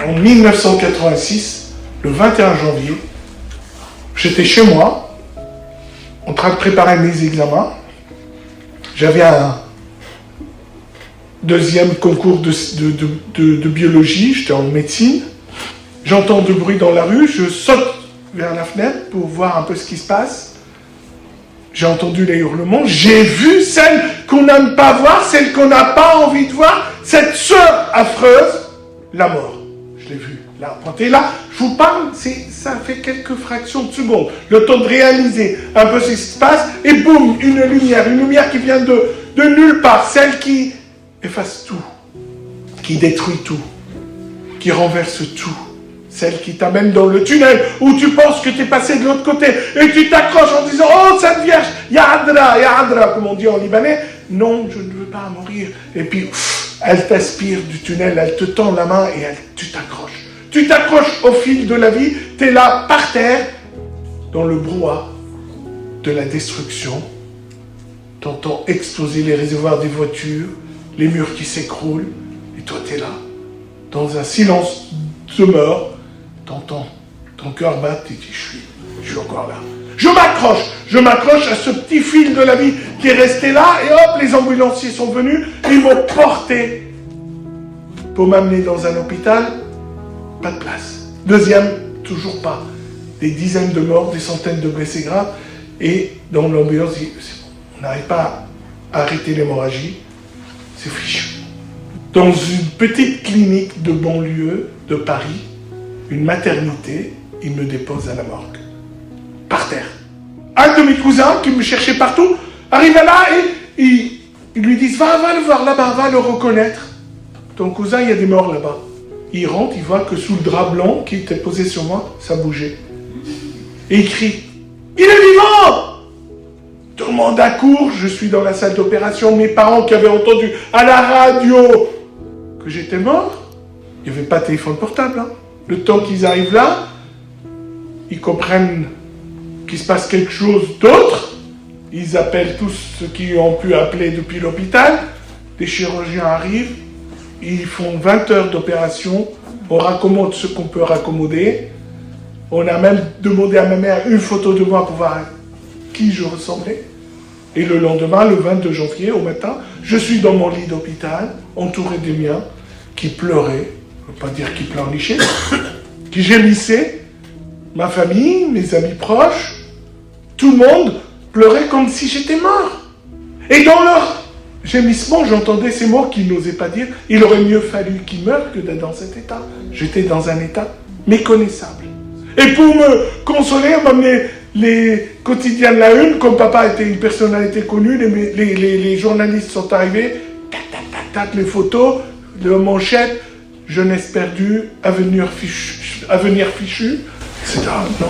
en 1986, le 21 janvier, j'étais chez moi, en train de préparer mes examens. J'avais un deuxième concours de biologie, j'étais en médecine. J'entends du bruit dans la rue, je saute vers la fenêtre pour voir un peu ce qui se passe. J'ai entendu les hurlements, j'ai vu celle qu'on n'aime pas voir, celle qu'on n'a pas envie de voir, cette sœur affreuse, la mort. Je l'ai vue, là, pointée là. Je vous parle, ça fait quelques fractions de secondes. Le temps de réaliser un peu ce qui se passe, et boum, une lumière qui vient de nulle part, celle qui efface tout, qui détruit tout, qui renverse tout. Celle qui t'amène dans le tunnel où tu penses que tu es passé de l'autre côté et tu t'accroches en disant « Oh, Sainte Vierge, Yadra, comme on dit en libanais. Non, je ne veux pas mourir. » Et puis, elle t'aspire du tunnel, elle te tend la main et tu t'accroches. Tu t'accroches au fil de la vie, tu es là, par terre, dans le brouhaha de la destruction. Tu entends exploser les réservoirs des voitures, les murs qui s'écroulent, et toi, tu es là, dans un silence de mort. T'entends ton cœur battre, tu dis, je suis encore là. Je m'accroche à ce petit fil de la vie qui est resté là, et hop, les ambulanciers sont venus, ils m'ont porté pour m'amener dans un hôpital, pas de place. Deuxième, toujours pas. Des dizaines de morts, des centaines de blessés graves, et dans l'ambulance, on n'arrive pas à arrêter l'hémorragie, c'est fichu. Dans une petite clinique de banlieue de Paris, une maternité, il me dépose à la morgue. Par terre. Un de mes cousins qui me cherchait partout, arrive là et ils lui disent va le voir là-bas, va le reconnaître. Ton cousin, il y a des morts là-bas. Il rentre, il voit que sous le drap blanc qui était posé sur moi, ça bougeait. Et il crie il est vivant! Tout le monde accourt, je suis dans la salle d'opération, mes parents qui avaient entendu à la radio que j'étais mort, il n'y avait pas de téléphone portable, hein. Le temps qu'ils arrivent là, ils comprennent qu'il se passe quelque chose d'autre. Ils appellent tous ceux qui ont pu appeler depuis l'hôpital. Des chirurgiens arrivent. Ils font 20 heures d'opération. On raccommode ce qu'on peut raccommoder. On a même demandé à ma mère une photo de moi pour voir à qui je ressemblais. Et le lendemain, le 22 janvier, au matin, je suis dans mon lit d'hôpital, entouré des miens, qui pleuraient. Je ne veux pas dire qui pleurnichaient, qui gémissaient. Ma famille, mes amis proches, tout le monde pleurait comme si j'étais mort. Et dans leur gémissement, j'entendais ces mots qu'ils n'osaient pas dire. Il aurait mieux fallu qu'ils meurent que d'être dans cet état. J'étais dans un état méconnaissable. Et pour me consoler, on m'amenait les quotidiens de la une, comme papa était une personnalité connue, les journalistes sont arrivés, tac, les photos, les manchettes, jeunesse perdue, avenir fichu, etc. Non.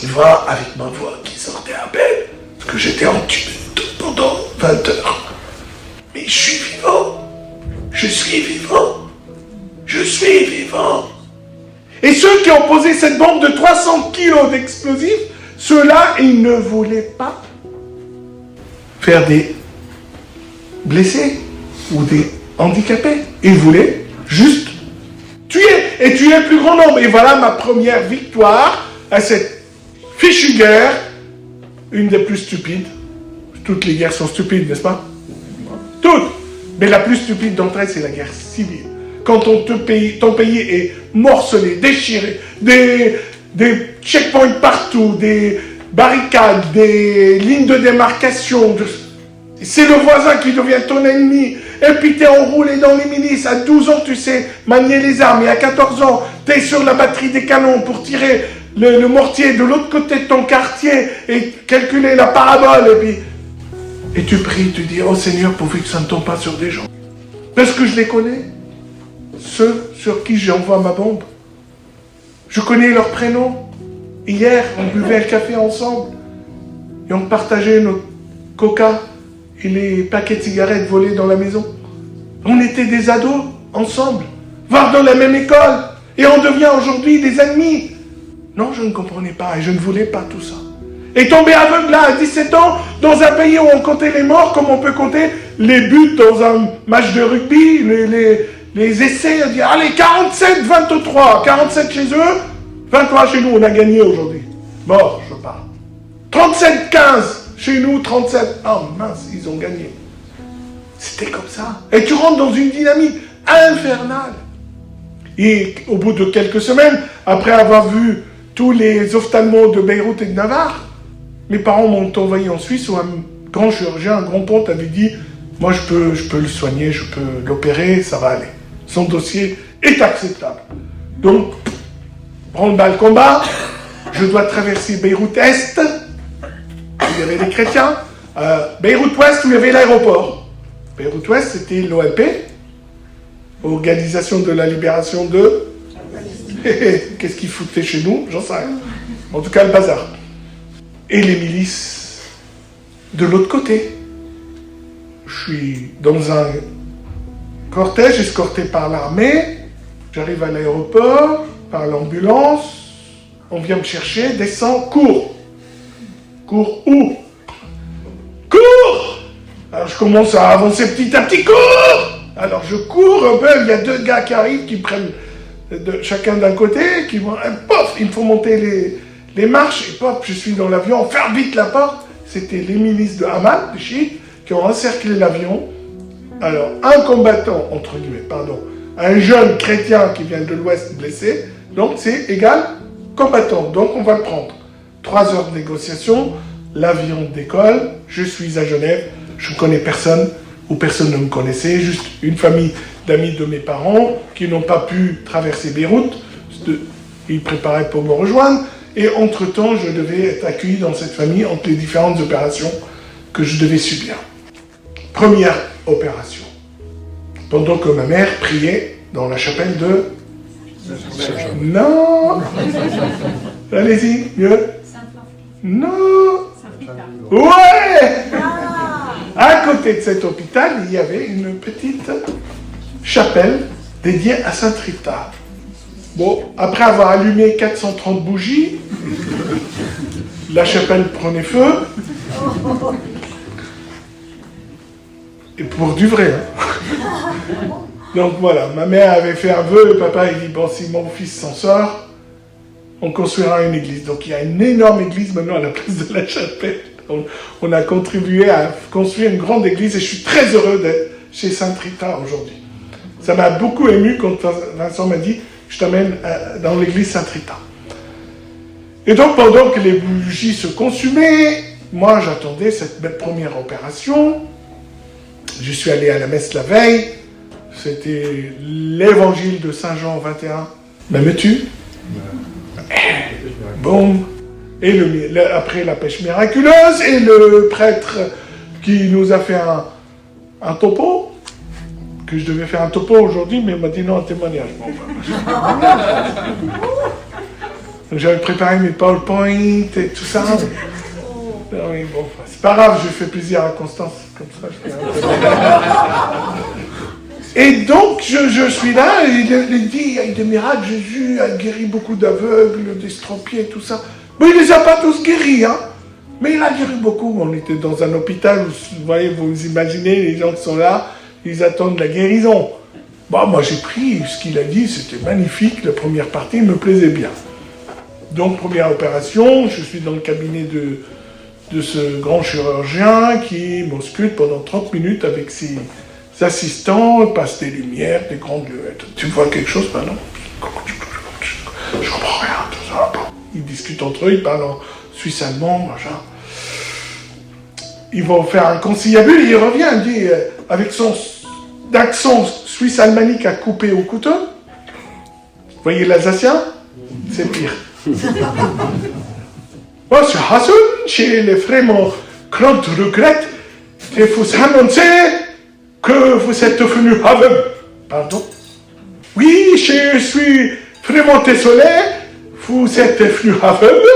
Il va avec ma voix qui sortait à peine, parce que j'étais en tumulte pendant 20 heures. Mais je suis vivant. Je suis vivant. Je suis vivant. Et ceux qui ont posé cette bombe de 300 kilos d'explosifs, ceux-là, ils ne voulaient pas faire des blessés ou des handicapés. Ils voulaient juste tuer et tuer le plus grand nombre. Et voilà ma première victoire à cette fichue guerre, une des plus stupides. Toutes les guerres sont stupides, n'est-ce pas? Toutes. Mais la plus stupide d'entre elles, c'est la guerre civile. Quand ton pays est morcelé, déchiré, des checkpoints partout, des barricades, des lignes de démarcation, c'est le voisin qui devient ton ennemi, et puis t'es enroulé dans les milices, à 12 ans tu sais manier les armes, et à 14 ans t'es sur la batterie des canons pour tirer le mortier de l'autre côté de ton quartier, et calculer la parabole, et tu pries, tu dis, oh Seigneur, pourvu que ça ne tombe pas sur des gens. Parce que je les connais. Ceux sur qui j'envoie ma bombe. Je connais leurs prénoms. Hier, on buvait le café ensemble. Et on partageait nos coca et les paquets de cigarettes volés dans la maison. On était des ados, ensemble, voire dans la même école. Et on devient aujourd'hui des ennemis. Non, je ne comprenais pas et je ne voulais pas tout ça. Et tomber aveugle là, à 17 ans, dans un pays où on comptait les morts, comme on peut compter les buts dans un match de rugby, les essais, on dit, allez, 47-23, 47 chez eux, 23 chez nous, on a gagné aujourd'hui. Mort, je parle. 37-15, chez nous, 37. Oh mince, ils ont gagné. C'était comme ça. Et tu rentres dans une dynamique infernale. Et au bout de quelques semaines, après avoir vu tous les ophtalmos de Beyrouth et de Navarre, mes parents m'ont envoyé en Suisse où un grand chirurgien, un grand ponte avait dit « Moi, je peux le soigner, je peux l'opérer, ça va aller. Son dossier est acceptable. » Donc, branle-bas combat, je dois traverser Beyrouth-Est, où il y avait les chrétiens, Beyrouth-Ouest, où il y avait l'aéroport. Beyrouth-Ouest, c'était l'OLP, Organisation de la Libération de... Qu'est-ce qu'ils foutaient chez nous? J'en sais rien. En tout cas, le bazar. Et les milices de l'autre côté. Je suis dans un cortège escorté par l'armée. J'arrive à l'aéroport, par l'ambulance. On vient me chercher, descend, cours. Cours où? Cours! Alors je commence à avancer petit à petit, cours! Alors je cours un peu, il y a deux gars qui arrivent, qui prennent chacun d'un côté, qui vont, pof, il me faut monter les marches, et pop, je suis dans l'avion, on ferme vite la porte. C'était les milices de Hamas, les chiites, qui ont encerclé l'avion. Alors, un combattant, entre guillemets, pardon, un jeune chrétien qui vient de l'Ouest blessé, donc c'est égal combattant, donc on va le prendre. 3 heures de négociation, l'avion décolle, je suis à Genève, je ne connais personne, ou personne ne me connaissait, juste une famille d'amis de mes parents qui n'ont pas pu traverser Beyrouth, ils préparaient pour me rejoindre, et entre-temps, je devais être accueilli dans cette famille entre les différentes opérations que je devais subir. Première opération, pendant que ma mère priait dans la chapelle de... Non. Allez-y, mieux. Non. Ouais. À côté de cet hôpital, il y avait une petite chapelle dédiée à Sainte Rita. Bon, après avoir allumé 430 bougies, la chapelle prenait feu. Et pour du vrai, hein. Donc voilà, ma mère avait fait un vœu, le papa il dit, bon, si mon fils s'en sort, on construira une église. Donc il y a une énorme église maintenant à la place de la chapelle. On a contribué à construire une grande église et je suis très heureux d'être chez Sainte Rita aujourd'hui. Ça m'a beaucoup ému quand Vincent m'a dit, je t'amène dans l'église Sainte Rita. Et donc pendant que les bougies se consumaient, moi j'attendais cette belle première opération. Je suis allé à la messe la veille. C'était l'évangile de Saint Jean 21. M'aimes-tu? Boum. Et après la pêche miraculeuse, et le prêtre qui nous a fait un topo, que je devais faire un topo aujourd'hui, mais il m'a dit non, un témoignage. Bon, donc j'avais préparé mes PowerPoint et tout ça. Non, oui, bon, c'est pas grave, je fais plaisir à Constance, comme ça je fais un peu. Et donc je suis là, et il dit, il y a des miracles, Jésus a guéri beaucoup d'aveugles, d'estropiés, tout ça. Mais il les a pas tous guéris, hein. Mais il a guéri beaucoup. On était dans un hôpital où, vous voyez, vous imaginez, les gens qui sont là, ils attendent la guérison. Bon, moi j'ai pris ce qu'il a dit, c'était magnifique, la première partie me plaisait bien. Donc, première opération, je suis dans le cabinet de ce grand chirurgien qui m'ausculte pendant 30 minutes avec ses assistants, il passe des lumières, des grandes lunettes. Tu vois quelque chose maintenant? Je comprends rien, tout ça. Ils discutent entre eux, ils parlent en suisse-allemand, machin. Ils vont faire un conciliabule, il revient, il dit, avec son accent suisse-almanique à couper au couteau. Vous voyez l'Alsacien? C'est pire. Monsieur Hassan, j'ai vraiment grand regret de vous annoncer que vous êtes devenu aveugle. Pardon? Oui, je suis vraiment désolé, vous êtes devenu aveugle.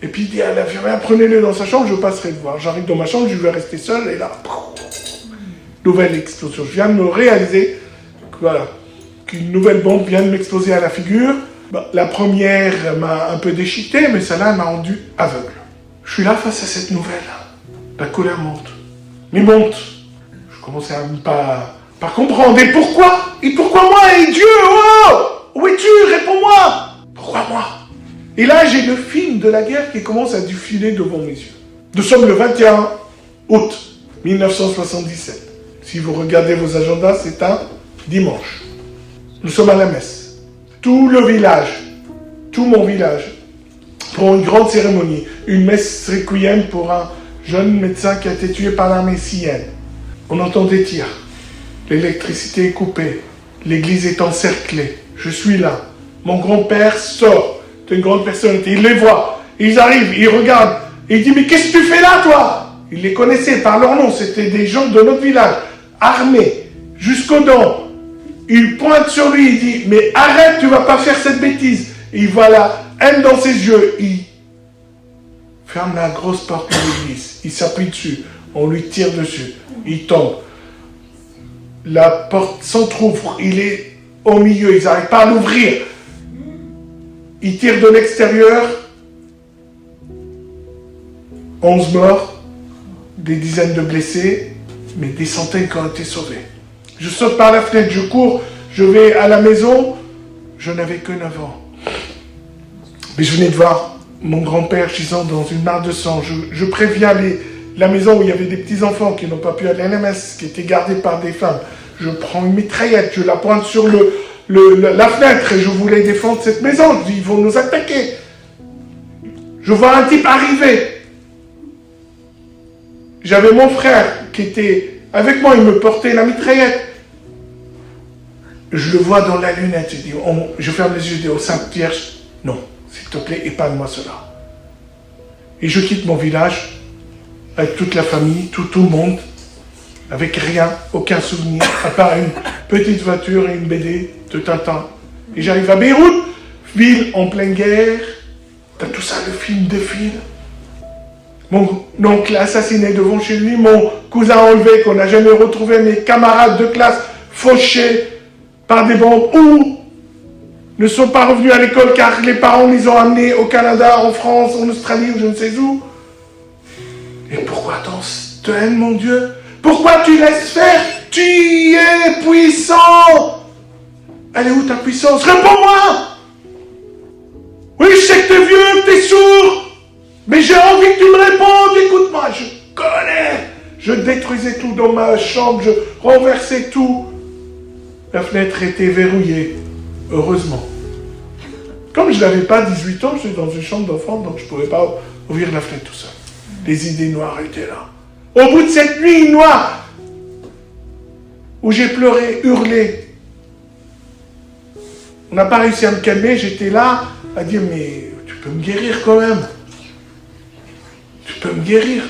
Et puis il dit à l'infirmière, prenez-le dans sa chambre, je passerai le voir. J'arrive dans ma chambre, je vais rester seul, et là, nouvelle explosion. Je viens de me réaliser voilà, qu'une nouvelle bombe vient de m'exploser à la figure. Bon, la première m'a un peu déchiqueté, mais celle-là m'a rendu aveugle. Je suis là face à cette nouvelle. La colère monte. Mais monte. Je commençais à ne pas Pas comprendre. Et pourquoi? Et pourquoi moi? Et Dieu? Oh! Où es-tu? Réponds-moi! Pourquoi moi? Et là, j'ai le film de la guerre qui commence à défiler devant mes yeux. Nous sommes le 21 août 1977. Si vous regardez vos agendas, c'est un dimanche. Nous sommes à la messe. Tout le village, tout mon village, pour une grande cérémonie, une messe requiem pour un jeune médecin qui a été tué par l'armée syrienne. On entend des tirs. L'électricité est coupée. L'église est encerclée. Je suis là. Mon grand-père sort. C'est une grande personnalité. Il les voit. Ils arrivent, ils regardent. Il dit, mais qu'est-ce que tu fais là, toi? Il les connaissait par leur nom. C'était des gens de notre village, armés, jusqu'aux dents. Il pointe sur lui, il dit, mais arrête, tu vas pas faire cette bêtise. Et il voit la haine dans ses yeux. Il ferme la grosse porte de l'église. Il s'appuie dessus. On lui tire dessus. Il tombe. La porte s'entrouvre. Il est au milieu. Ils n'arrivent pas à l'ouvrir. Il tire de l'extérieur. 11 morts. Des dizaines de blessés. Mais des centaines qui ont été sauvés. Je saute par la fenêtre. Je cours. Je vais à la maison. Je n'avais que 9 ans. Mais je venais de voir mon grand-père gisant dans une mare de sang. Je préviens la maison où il y avait des petits-enfants qui n'ont pas pu aller à la messe, qui étaient gardés par des femmes. Je prends une mitraillette, je la pointe sur la fenêtre et je voulais défendre cette maison. Je dis, ils vont nous attaquer. Je vois un type arriver. J'avais mon frère qui était avec moi, il me portait la mitraillette. Je le vois dans la lunette. Je ferme les yeux, je dis au Saint-Pierre, non, s'il te plaît, épargne-moi cela. Et je quitte mon village avec toute la famille, tout le monde, avec rien, aucun souvenir, à part une petite voiture et une BD de Tintin. Et j'arrive à Beyrouth, ville en pleine guerre. T'as tout ça, le film défile. Mon oncle assassiné devant chez lui, mon cousin enlevé qu'on n'a jamais retrouvé, mes camarades de classe fauchés par des bombes ou ne sont pas revenus à l'école car les parents les ont amenés au Canada, en France, en Australie ou je ne sais où. Et pourquoi tant te haine, mon Dieu? Pourquoi tu laisses faire? Tu es puissant! Elle est où ta puissance? Réponds-moi! Oui, je sais que t'es vieux, que t'es sourd, mais j'ai envie que tu me répondes. Écoute-moi, je connais. Je détruisais tout dans ma chambre, je renversais tout. La fenêtre était verrouillée, heureusement. Comme je n'avais pas 18 ans, je suis dans une chambre d'enfant, donc je ne pouvais pas ouvrir la fenêtre tout seul. Les idées noires étaient là. Au bout de cette nuit noire, où j'ai pleuré, hurlé, on n'a pas réussi à me calmer, j'étais là à dire, mais tu peux me guérir quand même. Tu peux me guérir.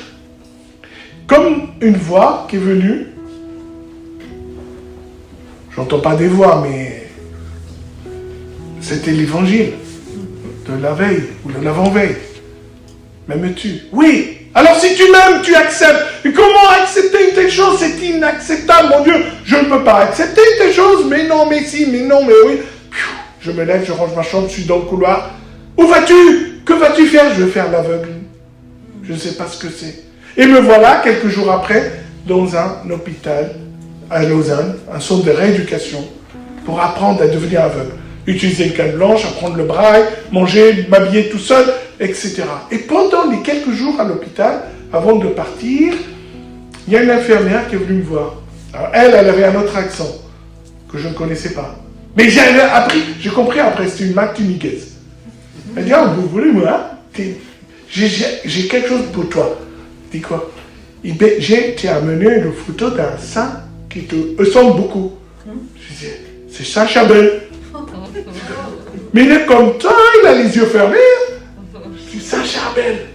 Comme une voix qui est venue, j'entends pas des voix, mais c'était l'évangile de la veille ou de l'avant-veille. M'aimes-tu? Oui. Alors si tu m'aimes, tu acceptes. Et comment accepter une telle chose? C'est inacceptable, mon Dieu. Je ne peux pas accepter une telle chose. Mais non, mais si, mais non, mais oui. Je me lève, je range ma chambre, je suis dans le couloir. Où vas-tu? Que vas-tu faire? Je vais faire l'aveugle. Je ne sais pas ce que c'est. Et me voilà, quelques jours après, dans un hôpital à Lausanne, un centre de rééducation, pour apprendre à devenir aveugle. Utiliser une canne blanche, apprendre le braille, manger, m'habiller tout seul, etc. Et pendant les quelques jours à l'hôpital, avant de partir, il y a une infirmière qui est venue me voir. Alors elle avait un autre accent, que je ne connaissais pas. Mais j'ai compris après, c'était une martiniquaise. Elle dit, ah, vous voulez, moi, j'ai quelque chose pour toi. Je dis quoi? J'ai amené le photo d'un saint qui te ressemble beaucoup. Je dis, c'est Saint Chabel. Mais il est comme toi, il a les yeux fermés. Je dis, Saint Charbel.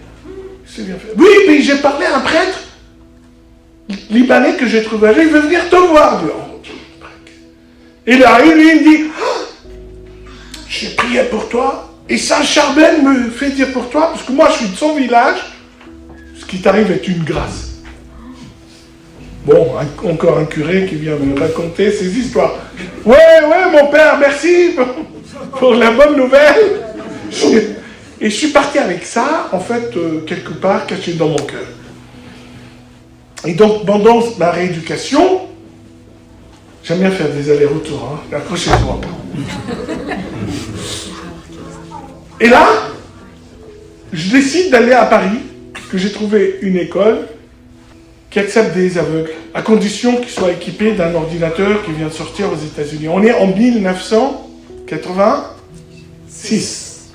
C'est bien fait. Oui, mais j'ai parlé à un prêtre libanais que j'ai trouvé. Il veut venir te voir. Et là, lui, il me dit, oh, j'ai prié pour toi. Et Saint Charbel me fait dire pour toi, parce que moi, je suis de son village. Ce qui t'arrive est une grâce. Bon, encore un curé qui vient me raconter ses histoires. Ouais, mon père, merci pour la bonne nouvelle. Et je suis parti avec ça, en fait, quelque part, caché dans mon cœur. Et donc, pendant ma rééducation, J'aime bien faire des allers-retours, hein. Accrochez-toi. Et là, je décide d'aller à Paris, que j'ai trouvé une école qui accepte des aveugles, à condition qu'ils soient équipés d'un ordinateur qui vient de sortir aux États-Unis. On est en 1986.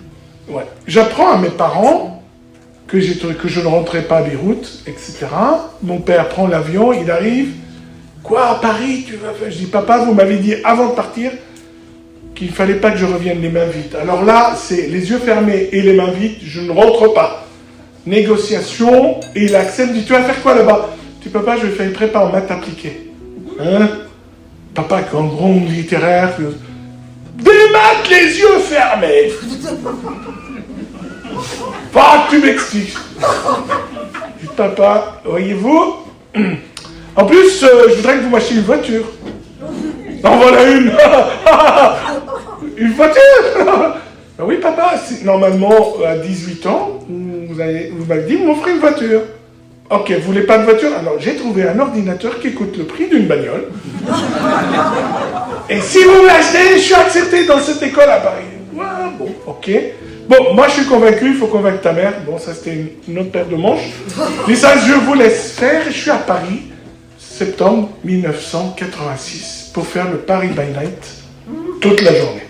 Ouais. J'apprends à mes parents que je ne rentrais pas à Beyrouth, etc. Mon père prend l'avion, il arrive. Quoi, à Paris, tu vas faire? Je dis, papa, vous m'avez dit avant de partir qu'il ne fallait pas que je revienne les mains vides. Alors là, c'est les yeux fermés et les mains vides, je ne rentre pas. Négociation, et il accepte, dit, tu vas faire quoi là-bas? Je dis, papa, je vais faire une prépa en maths appliquées. Hein? Papa, grand littéraire, des maths les yeux fermés. Pas que tu m'expliques. Je dis, papa, voyez-vous, en plus, je voudrais que vous m'achetiez une voiture. En voilà une. Une voiture. Ben oui, papa, normalement, à 18 ans, vous m'avez dit, vous m'offrez une voiture. Ok, vous voulez pas de voiture? Alors, j'ai trouvé un ordinateur qui coûte le prix d'une bagnole. Et si vous me l'achetez, je suis accepté dans cette école à Paris. Ouais, bon, ok. Bon, moi, je suis convaincu, il faut convaincre ta mère. Bon, ça, c'était une autre paire de manches. Mais ça, je vous laisse faire. Je suis à Paris, septembre 1986, pour faire le Paris by Night toute la journée.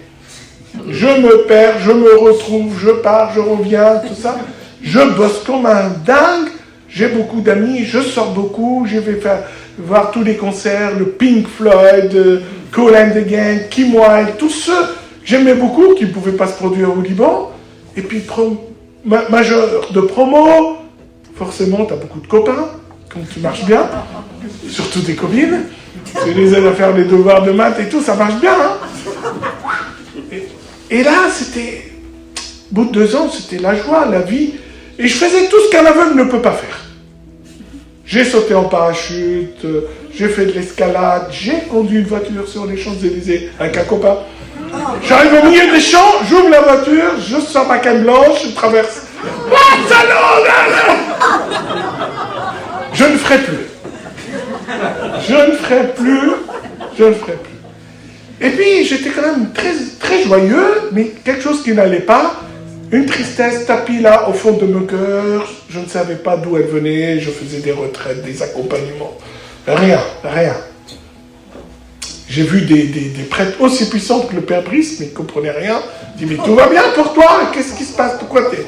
Je me perds, je me retrouve, je pars, je reviens, tout ça. Je bosse comme un dingue. J'ai beaucoup d'amis, je sors beaucoup. Je vais voir tous les concerts, le Pink Floyd, Kool and the Gang, Kim Wilde, tous ceux que j'aimais beaucoup, qui ne pouvaient pas se produire au Liban. Et puis, majeur de promo, forcément, tu as beaucoup de copains, quand tu marches bien, surtout des copines. Tu les aides à faire les devoirs de maths et tout, ça marche bien. Hein. Et là, c'était, au bout de 2 ans, c'était la joie, la vie. Et je faisais tout ce qu'un aveugle ne peut pas faire. J'ai sauté en parachute, j'ai fait de l'escalade, j'ai conduit une voiture sur les Champs-Élysées avec un copain. J'arrive au milieu des champs, j'ouvre la voiture, je sors ma canne blanche, je traverse. Je ne ferai plus. Je ne ferai plus. Et puis, j'étais quand même très, très joyeux, mais quelque chose qui n'allait pas. Une tristesse tapis là, au fond de mon cœur. Je ne savais pas d'où elle venait. Je faisais des retraites, des accompagnements. Rien. J'ai vu des prêtres aussi puissants que le Père Brice, mais ils ne comprenaient rien. Je dis, mais tout va bien pour toi? Qu'est-ce qui se passe? Pourquoi t'es...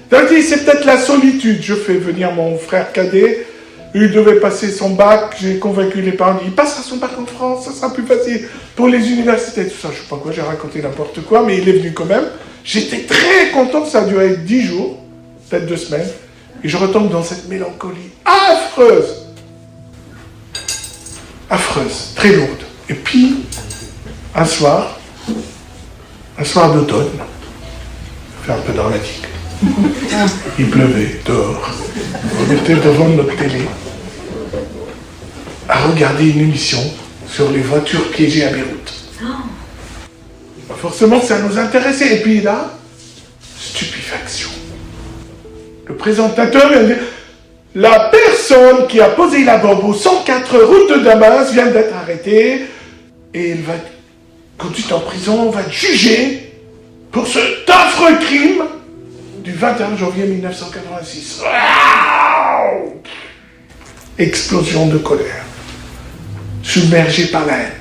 Donc, il dit, c'est peut-être la solitude. Je fais venir mon frère cadet. Il devait passer son bac. J'ai convaincu les parents. Il passera son bac en France. Ça sera plus facile pour les universités. Tout ça, je ne sais pas quoi. J'ai raconté n'importe quoi, mais il est venu quand même. J'étais très content. Ça a duré 10 jours, peut-être 2 semaines. Et je retombe dans cette mélancolie affreuse. Affreuse, très lourde. Et puis, un soir d'automne, fait un peu dramatique. Il pleuvait dehors. On était devant notre télé à regarder une émission sur les voitures piégées à Beyrouth. Forcément, ça nous intéressait. Et puis là, stupéfaction. Le présentateur vient de dire, la personne qui a posé la bombe au 104 route de Damas vient d'être arrêtée et elle va être conduite en prison, on va être jugée pour cet affreux crime du 21 janvier 1986. Wow! Explosion de colère. Submergé par la haine.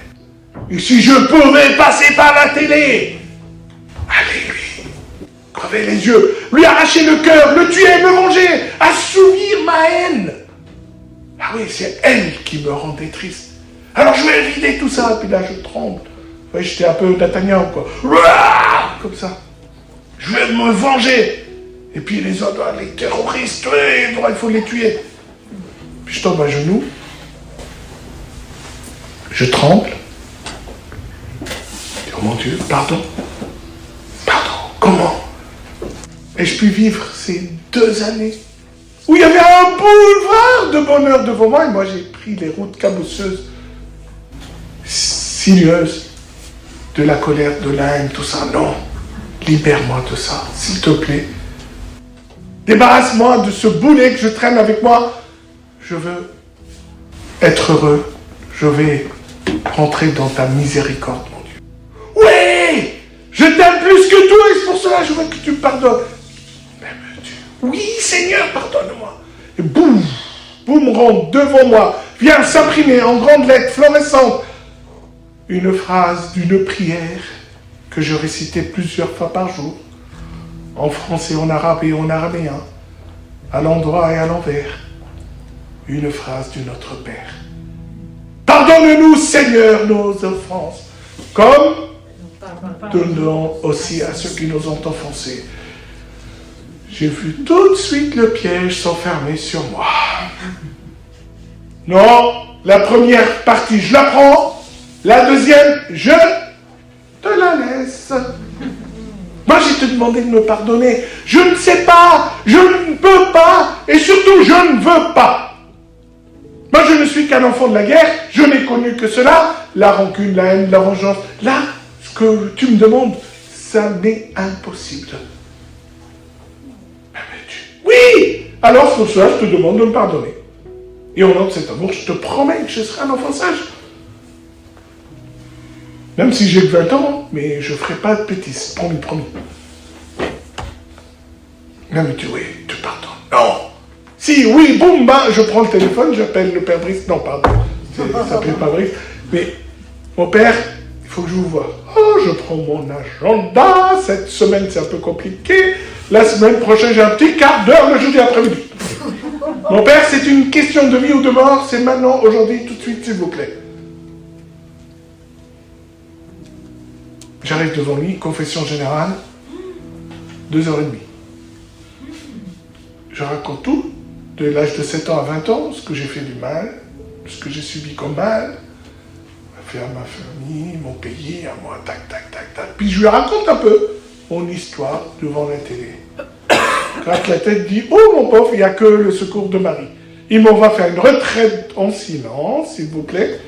Et si je pouvais passer par la télé, allez lui, crever les yeux, lui arracher le cœur, le tuer, me venger, assouvir ma haine. Ah oui, c'est elle qui me rendait triste. Alors je vais vider tout ça, et puis là je tremble. Ouais, j'étais un peu D'Artagnan, quoi. Comme ça. Je vais me venger. Et puis les autres, les terroristes, il faut les tuer. Puis je tombe à genoux. Je tremble. Oh mon Dieu, pardon, comment? Ai-je pu vivre ces 2 années où il y avait un boulevard de bonheur devant moi et moi j'ai pris les routes cabousseuses, sinueuses, de la colère, de la haine, tout ça. Non, libère-moi de ça, s'il te plaît. Débarrasse-moi de ce boulet que je traîne avec moi. Je veux être heureux. Je vais rentrer dans ta miséricorde, mon Dieu. Oui, je t'aime plus que toi et c'est pour cela que je veux que tu me pardonnes. M'aimes-tu? Oui, Seigneur, pardonne-moi. Et boum, rentre devant moi, vient s'imprimer en grandes lettres fluorescentes une phrase d'une prière que je récitais plusieurs fois par jour, en français, en arabe et en araméen, à l'endroit et à l'envers. Une phrase du Notre Père. Pardonne-nous, Seigneur, nos offenses, comme donnons aussi à ceux qui nous ont offensés. J'ai vu tout de suite le piège s'enfermer sur moi. Non, la première partie, je la prends. La deuxième, je te la laisse. Moi, j'ai te demandé de me pardonner. Je ne sais pas, je ne peux pas, et surtout, je ne veux pas. Moi, je ne suis qu'un enfant de la guerre, je n'ai connu que cela, la rancune, la haine, la vengeance. Là, ce que tu me demandes, ça m'est impossible. Oui! Alors, pour cela, je te demande de me pardonner. Et au nom de cet amour, je te promets que je serai un enfant sage. Même si j'ai que 20 ans, mais je ne ferai pas de bêtises. Promis, promis. Non, mais oui, tu pardonnes. Non. Si, oui, boum, bah, je prends le téléphone, j'appelle le père Brice. Non, pardon, ça s'appelle pas Brice. Mais, mon père, il faut que je vous voie. Oh, je prends mon agenda. Cette semaine, c'est un peu compliqué. La semaine prochaine, j'ai un petit quart d'heure le jeudi après-midi. Mon père, c'est une question de vie ou de mort. C'est maintenant, aujourd'hui, tout de suite, s'il vous plaît. J'arrive devant lui, confession générale, 2h30. Je raconte tout, de l'âge de 7 ans à 20 ans, ce que j'ai fait du mal, ce que j'ai subi comme mal, à ma famille, mon pays, à moi, tac, tac, tac, tac. Puis je lui raconte un peu mon histoire devant la télé. Gratte la tête, dit, oh mon pauvre, il n'y a que le secours de Marie. Il m'en va faire une retraite en silence, s'il vous plaît,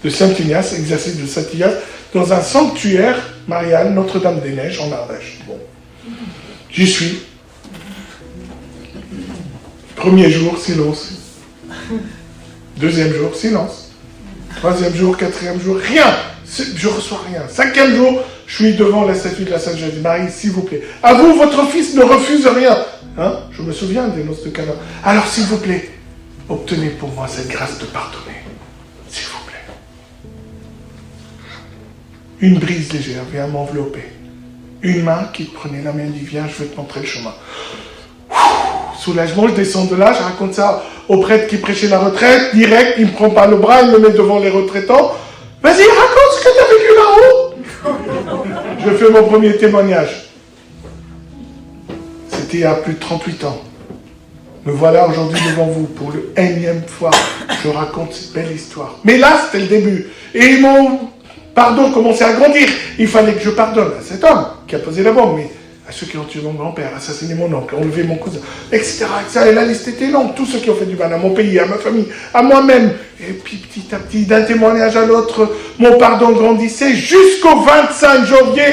de Saint-Ignace, exercice de Saint-Ignace, dans un sanctuaire marial, Notre-Dame-des-Neiges, en Ardèche. Bon. J'y suis. Premier jour, silence. Deuxième jour, silence. Troisième jour, quatrième jour, rien. Je reçois rien. Cinquième jour, je suis devant la statue de la Sainte Geneviève. Marie, s'il vous plaît. À vous, votre fils ne refuse rien. Hein? Je me souviens des noces de Cana. Alors, s'il vous plaît, obtenez pour moi cette grâce de pardonner. S'il vous plaît. Une brise légère vient m'envelopper. Une main qui prenait la mienne dit, viens, je vais te montrer le chemin. Soulagement, je descends de là, je raconte ça au prêtre qui prêchait la retraite, direct, il me prend par le bras, il me met devant les retraitants. Vas-y, raconte ce que tu as vécu là-haut. Je fais mon premier témoignage. C'était il y a plus de 38 ans. Me voilà aujourd'hui devant vous pour le énième fois. Je raconte cette belle histoire. Mais là, c'était le début. Et mon pardon commençait à grandir. Il fallait que je pardonne à cet homme qui a posé la bombe, mais à ceux qui ont tué mon grand-père, assassiné mon oncle, enlevé mon cousin, etc., etc. Et la liste était longue. Tous ceux qui ont fait du mal à mon pays, à ma famille, à moi-même. Et puis petit à petit, d'un témoignage à l'autre, mon pardon grandissait jusqu'au 25 janvier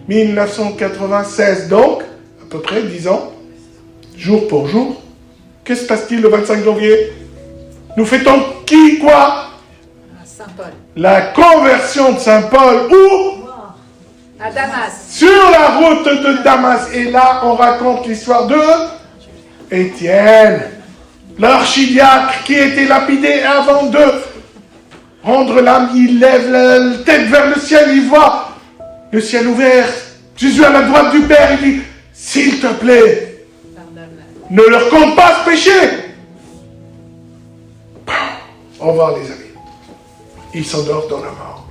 1996. Donc, à peu près 10 ans, jour pour jour. Qu'est-ce qui se passe-t-il le 25 janvier? Nous fêtons qui, quoi? Saint-Paul. La conversion de Saint-Paul. Où? À Damas. Sur la route de Damas. Et là, on raconte l'histoire de Étienne, l'archidiacre qui a été lapidé avant de rendre l'âme. Il lève la tête vers le ciel, il voit le ciel ouvert. Jésus à la droite du Père, il dit, s'il te plaît, ne leur compte pas ce péché. Au revoir les amis. Il s'endort dans la mort.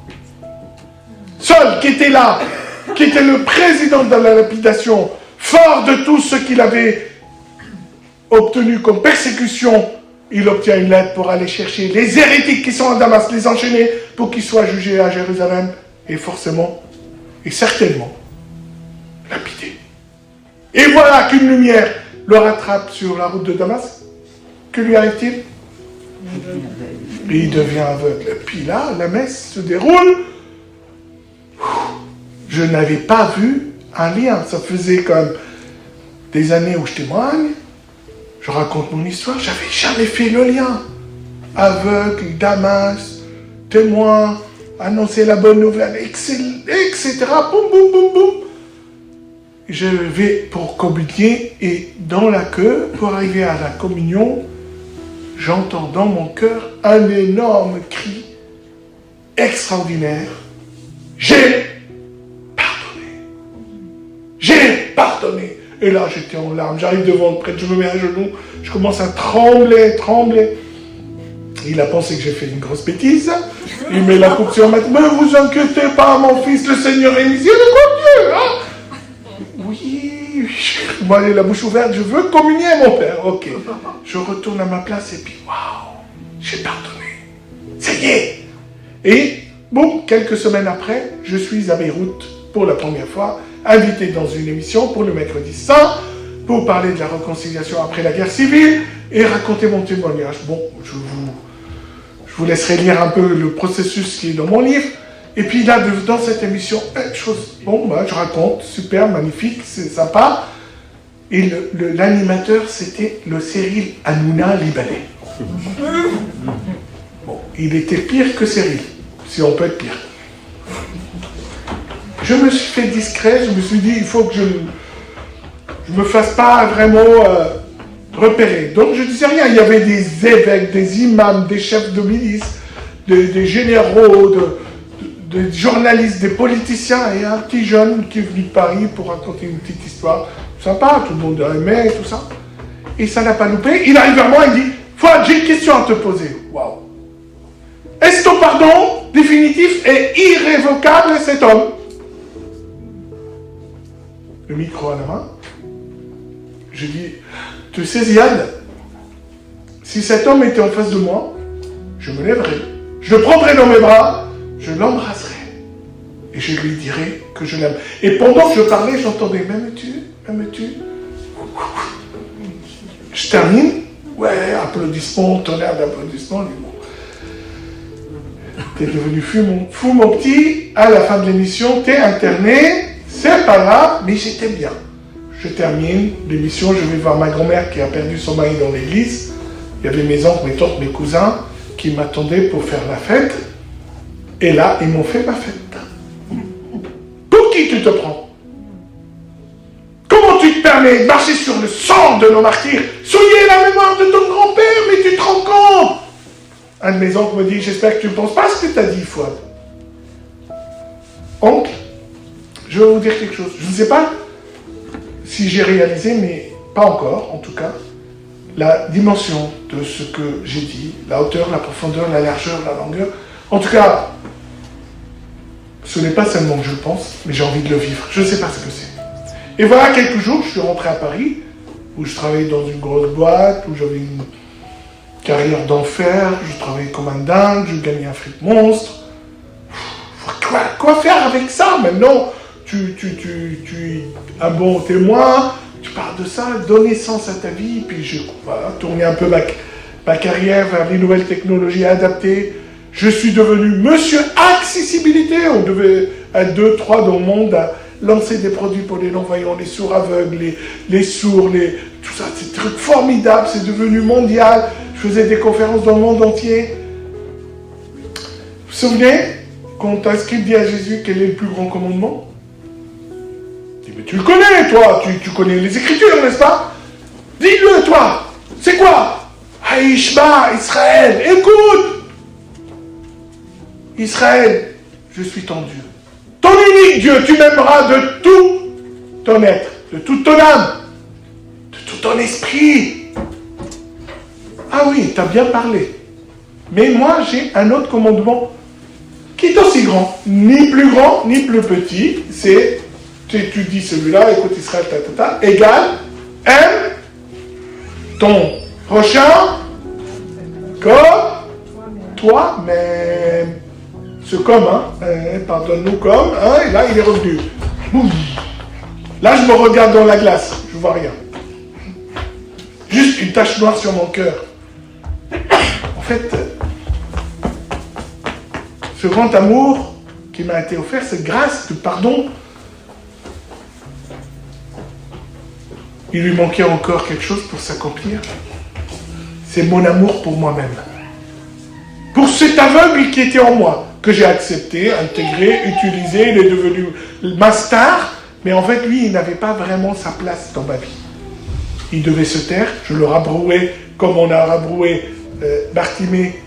Seul qui était là, qui était le président de la lapidation, fort de tout ce qu'il avait obtenu comme persécution, il obtient une lettre pour aller chercher les hérétiques qui sont à Damas, les enchaîner pour qu'ils soient jugés à Jérusalem et forcément, et certainement, lapidés. Et voilà qu'une lumière le rattrape sur la route de Damas. Que lui arrive-t-il? Il devient aveugle. Et puis là, la messe se déroule. Je n'avais pas vu un lien. Ça faisait comme des années où je témoigne. Je raconte mon histoire. J'avais jamais fait le lien. Aveugle, Damas, témoin, annoncer la bonne nouvelle, etc. Boum, boum, boum, boum. Je vais pour communier et dans la queue, pour arriver à la communion, j'entends dans mon cœur un énorme cri extraordinaire. J'ai pardonné. J'ai pardonné. Et là, j'étais en larmes. J'arrive devant le prêtre, je me mets à genoux, je commence à trembler. Il a pensé que j'ai fait une grosse bêtise. Il met la coupe sur ma tête. Mais vous inquiétez pas, mon fils, le Seigneur est miséricordieux. Hein? Oui, moi, la bouche ouverte, je veux communier, mon père. Ok. Je retourne à ma place et puis, waouh, j'ai pardonné. Ça y est. Et, bon, quelques semaines après, je suis à Beyrouth pour la première fois, invité dans une émission pour le Mercredi Saint, pour parler de la réconciliation après la guerre civile et raconter mon témoignage. Bon, je vous laisserai lire un peu le processus qui est dans mon livre. Et puis là, dans cette émission, je raconte, super, magnifique, c'est sympa. Et l'animateur, c'était le Cyril Hanouna libanais. Bon, il était pire que Cyril, si on peut être pire. Je me suis fait discret, je me suis dit, il faut que je me fasse pas vraiment repérer. Donc je disais rien, il y avait des évêques, des imams, des chefs de milice, des généraux, des journalistes, des politiciens et un petit jeune qui est venu de Paris pour raconter une petite histoire sympa, tout le monde aimait, tout ça. Et ça n'a pas loupé. Il arrive vers moi et dit, Fouad, j'ai une question à te poser. Waouh. Est-ce ton pardon définitif et irrévocable à cet homme? Le micro à la main. Je dis, tu sais Ziad, si cet homme était en face de moi, je me lèverais, je le prendrais dans mes bras, je l'embrasserais et je lui dirais que je l'aime. Et pendant que je parlais, j'entendais, m'aimes-tu? Je termine, ouais, applaudissements, tonnerre d'applaudissements. T'es devenu fou mon petit, à la fin de l'émission, t'es interné, c'est pas grave, mais j'étais bien. Je termine l'émission, je vais voir ma grand-mère qui a perdu son mari dans l'église. Il y avait mes oncles, mes tantes, mes cousins qui m'attendaient pour faire la fête. Et là, ils m'ont fait ma fête. Pour qui tu te prends? Comment tu te permets de marcher sur le sang de nos martyrs? Souiller la mémoire de ton grand-père, mais tu te rends compte? Un de mes oncles me dit, j'espère que tu ne penses pas ce que tu as dit, Fouad. Oncle, je vais vous dire quelque chose. Je ne sais pas si j'ai réalisé, mais pas encore, en tout cas, la dimension de ce que j'ai dit, la hauteur, la profondeur, la largeur, la longueur. En tout cas, ce n'est pas seulement que je pense, mais j'ai envie de le vivre. Je ne sais pas ce que c'est. Et voilà, quelques jours, je suis rentré à Paris, où je travaillais dans une grosse boîte, où j'avais une carrière d'enfer, je travaillais comme un dingue, je gagnais un fric monstre. Quoi faire avec ça? Maintenant, tu es un bon témoin, tu parles de ça, donner sens à ta vie, puis je tourner un peu ma carrière vers les nouvelles technologies adaptées. Je suis devenu monsieur accessibilité. On devait être 2, 3 dans le monde à lancer des produits pour les non-voyants, les sourds aveugles, les sourds, tout ça. C'est un truc formidable, c'est devenu mondial. Je faisais des conférences dans le monde entier. Vous vous souvenez, quand Scribe dit à Jésus quel est le plus grand commandement? Il dit, mais tu le connais, toi, tu connais les Écritures, n'est-ce pas? Dis-le, toi, c'est quoi? Haïshma, Israël, écoute! Israël, je suis ton Dieu. Ton unique Dieu, tu m'aimeras de tout ton être, de toute ton âme, de tout ton esprit. Ah oui, tu as bien parlé. Mais moi, j'ai un autre commandement qui est aussi grand. Ni plus grand, ni plus petit. C'est, tu dis celui-là, écoute Israël, égal, aime ton prochain comme toi-même. Ce comme, pardonne-nous comme, et là il est revenu. Là je me regarde dans la glace, je vois rien. Juste une tache noire sur mon cœur. En fait, ce grand amour qui m'a été offert, cette grâce de pardon, il lui manquait encore quelque chose pour s'accomplir. C'est mon amour pour moi-même. pour cet aveugle qui était en moi, que j'ai accepté, intégré, utilisé, il est devenu ma star, mais en fait, lui, il n'avait pas vraiment sa place dans ma vie. Il devait se taire, je le rabrouais comme on a rabroué Bartimée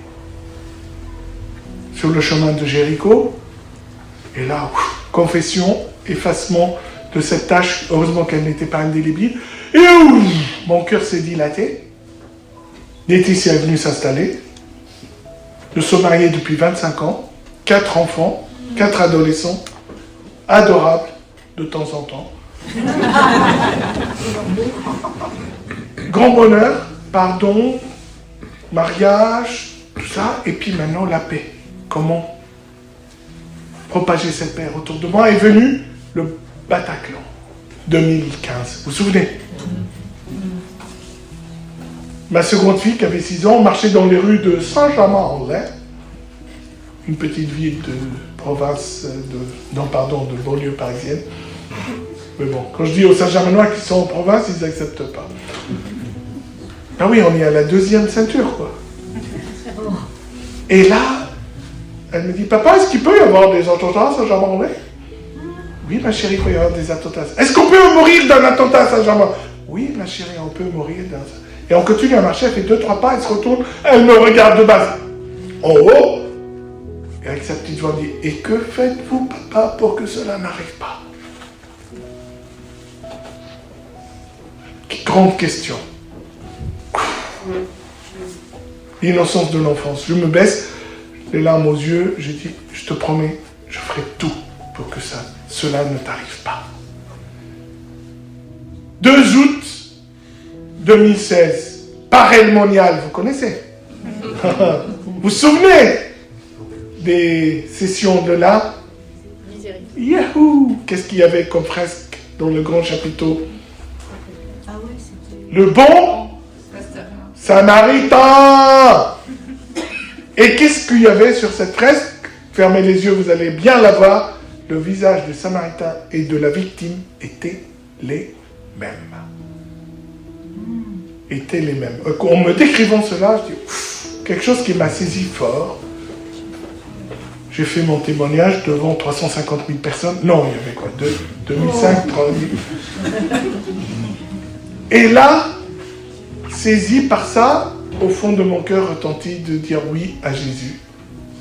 sur le chemin de Jéricho. Et là, confession, effacement de cette tâche, heureusement qu'elle n'était pas indélébile. Et mon cœur s'est dilaté. Laetitia est venue s'installer. Nous sommes mariés depuis 25 ans, 4 enfants, 4 adolescents, adorables de temps en temps. Grand bonheur, pardon, mariage, tout ça, et puis maintenant la paix. Comment propager cette paix autour de moi est venu le Bataclan, 2015. Vous vous souvenez? Ma seconde fille, qui avait 6 ans, marchait dans les rues de Saint-Germain-en-Laye, une petite ville de province, de banlieue parisienne. Mais bon, quand je dis aux Saint-Germainois qui sont en province, ils n'acceptent pas. Ah oui, on est à la 2e ceinture, quoi. Et là, elle me dit, papa, est-ce qu'il peut y avoir des attentats à Saint-Germain-en-Laye? Oui, ma chérie, il peut y avoir des attentats. Est-ce qu'on peut mourir d'un attentat à Saint-Germain? Oui, ma chérie, on peut mourir d'un... Et on continue à marcher, elle fait 2-3 pas, elle se retourne, elle me regarde de base. En haut, et avec sa petite voix, elle dit, et que faites-vous, papa, pour que cela n'arrive pas? Grande question. L'innocence de l'enfance. Je me baisse, les larmes aux yeux, j'ai dit, je te promets, je ferai tout pour que cela ne t'arrive pas. 2 août 2016, Parel Monial, vous connaissez? Vous vous souvenez des sessions de là? Yahoo! Qu'est-ce qu'il y avait comme fresque dans le grand chapiteau? Le bon Samaritain. Et qu'est-ce qu'il y avait sur cette fresque? Fermez les yeux, vous allez bien la voir. Le visage du Samaritain et de la victime étaient les mêmes. Étaient les mêmes. En me décrivant cela, je dis, quelque chose qui m'a saisi fort. J'ai fait mon témoignage devant 350 000 personnes. Non, il y avait quoi? 2005, 30 000. Et là, saisi par ça, au fond de mon cœur retentit de dire oui à Jésus.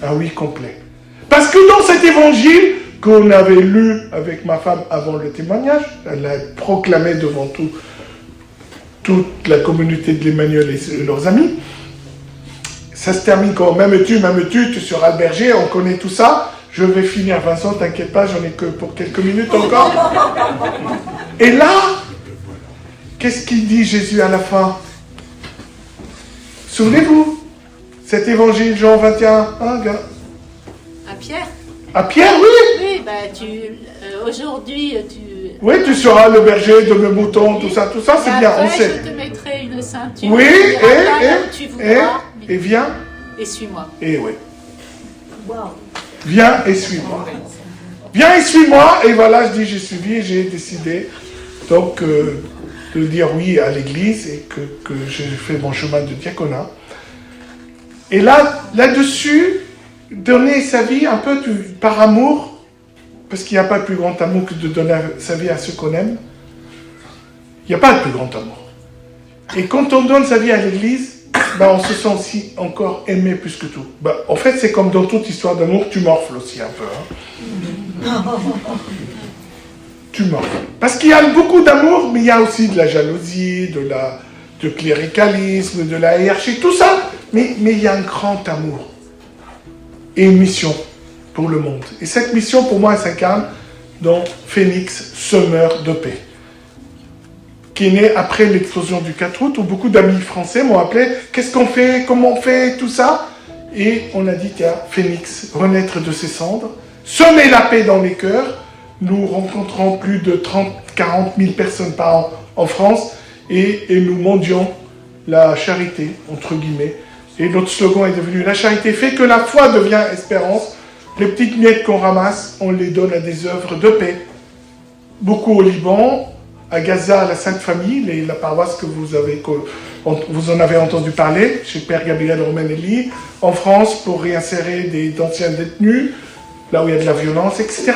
Un oui complet. Parce que dans cet évangile qu'on avait lu avec ma femme avant le témoignage, elle l'a proclamé devant toute la communauté de l'Emmanuel et leurs amis, ça se termine quand m'aimes-tu, tu seras le berger, on connaît tout ça. Je vais finir, Vincent, t'inquiète pas, j'en ai que pour quelques minutes encore. Et là, qu'est-ce qu'il dit Jésus à la fin? Souvenez-vous, cet évangile, Jean 21, hein, gars? À Pierre? À Pierre, oui! Oui, aujourd'hui, Oui, tu seras le berger de mes moutons, tout ça, c'est bien, on sait. Je te mettrai une ceinture. Oui, et viens. Et suis-moi. Et oui. Wow. Viens et suis-moi. Viens et suis-moi, et voilà, j'ai suivi, j'ai décidé, donc, de dire oui à l'église, et que j'ai fait mon chemin de diaconat. Et là-dessus, donner sa vie un peu par amour, parce qu'il n'y a pas de plus grand amour que de donner sa vie à ceux qu'on aime. Il n'y a pas de plus grand amour. Et quand on donne sa vie à l'église, on se sent aussi encore aimé plus que tout. En fait, c'est comme dans toute histoire d'amour, tu morfles aussi un peu. Hein. Tu morfles. Parce qu'il y a beaucoup d'amour, mais il y a aussi de la jalousie, du cléricalisme, de la hiérarchie, tout ça. Mais il y a un grand amour. Et une mission pour le monde. Et cette mission, pour moi, elle s'incarne dans Phoenix, semeur de paix, qui est né après l'explosion du 4 août, où beaucoup d'amis français m'ont appelé, qu'est-ce qu'on fait, comment on fait, tout ça. Et on a dit, tiens, Phoenix, renaître de ses cendres, semer la paix dans les cœurs. Nous rencontrons plus de 40 000 personnes par an en France, et nous mendions la charité, entre guillemets. Et notre slogan est devenu, la charité fait que la foi devient espérance. Les petites miettes qu'on ramasse, on les donne à des œuvres de paix. Beaucoup au Liban, à Gaza, à la Sainte Famille, la paroisse que vous avez Vous en avez entendu parler chez Père Gabriel Romanelli, en France, pour réinsérer d'anciens détenus, là où il y a de la violence, etc.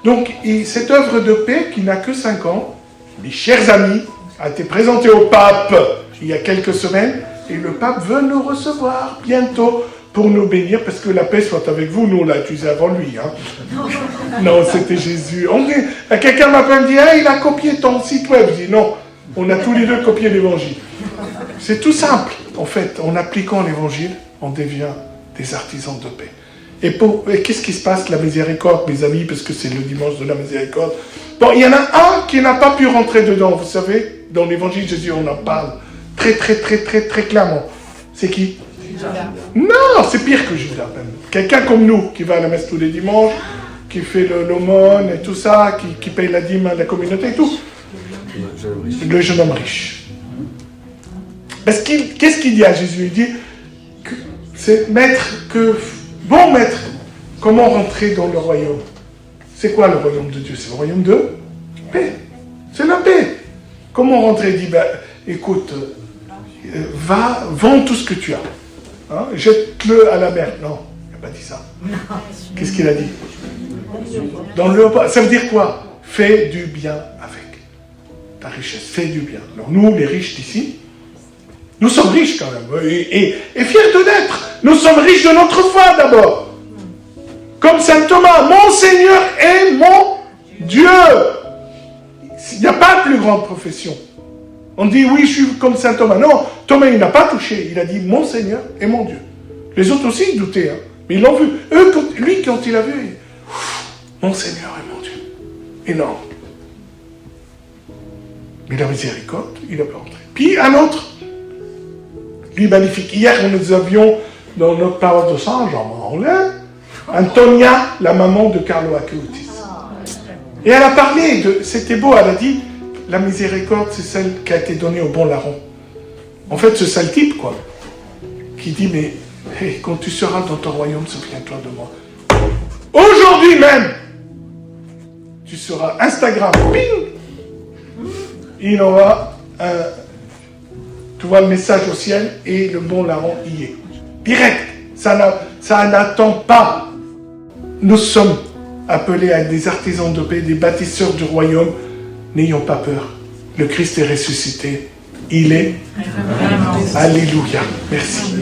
Donc, cette œuvre de paix, qui n'a que 5 ans, mes chers amis, a été présentée au pape il y a quelques semaines, et le pape veut nous recevoir bientôt pour nous bénir, parce que la paix soit avec vous. Nous, on l'a utilisé avant lui. Hein. Non, c'était Jésus. Quelqu'un m'appelle et me dit, hey, il a copié ton site web. Je dis, non, on a tous les deux copié l'évangile. C'est tout simple. En fait, en appliquant l'évangile, on devient des artisans de paix. Et qu'est-ce qui se passe, la miséricorde, mes amis, parce que c'est le dimanche de la miséricorde. Bon, il y en a un qui n'a pas pu rentrer dedans, vous savez, dans l'évangile de Jésus, on en parle très clairement. C'est qui? Judas. Non, c'est pire que Judas, même. Quelqu'un comme nous, qui va à la messe tous les dimanches, qui fait l'aumône et tout ça, qui paye la dîme à la communauté et tout. Le jeune homme riche. Parce qu'est-ce qu'il dit à Jésus? Il dit, c'est bon maître, comment rentrer dans le royaume? C'est quoi le royaume de Dieu? C'est le royaume de paix. C'est la paix. Comment rentrer? Il dit, écoute, va, vends tout ce que tu as. Hein, jette-le à la mer. Non, il n'a pas dit ça. Qu'est-ce qu'il a dit? Ça veut dire quoi? Fais du bien avec ta richesse. Fais du bien. Alors nous, les riches d'ici, nous sommes riches quand même. Et fiers de l'être. Nous sommes riches de notre foi d'abord. Comme saint Thomas, mon Seigneur est mon Dieu. Il n'y a pas de plus grande profession. On dit, oui, je suis comme saint Thomas. Non, Thomas, il n'a pas touché. Il a dit, mon Seigneur est mon Dieu. Les autres aussi, ils doutaient. Hein. Mais ils l'ont vu. Lui, quand il a vu, mon Seigneur est mon Dieu. Énorme. Mais la miséricorde, il n'a pas entré. Puis un autre, lui, magnifique. Hier, nous avions, dans notre paroisse de Saint-Jean-Marlin, Antonia, la maman de Carlo Acutis. Et elle a parlé c'était beau, elle a dit, la miséricorde, c'est celle qui a été donnée au bon larron. En fait, ce sale type, quoi, qui dit, mais hey, quand tu seras dans ton royaume, souviens-toi de moi. Aujourd'hui même, tu seras Instagram, ping, il aura tu vois le message au ciel et le bon larron y est. Direct, ça n'attend pas. Nous sommes appelés à être des artisans de paix, des bâtisseurs du royaume. N'ayons pas peur. Le Christ est ressuscité. Il est. Alléluia. Merci.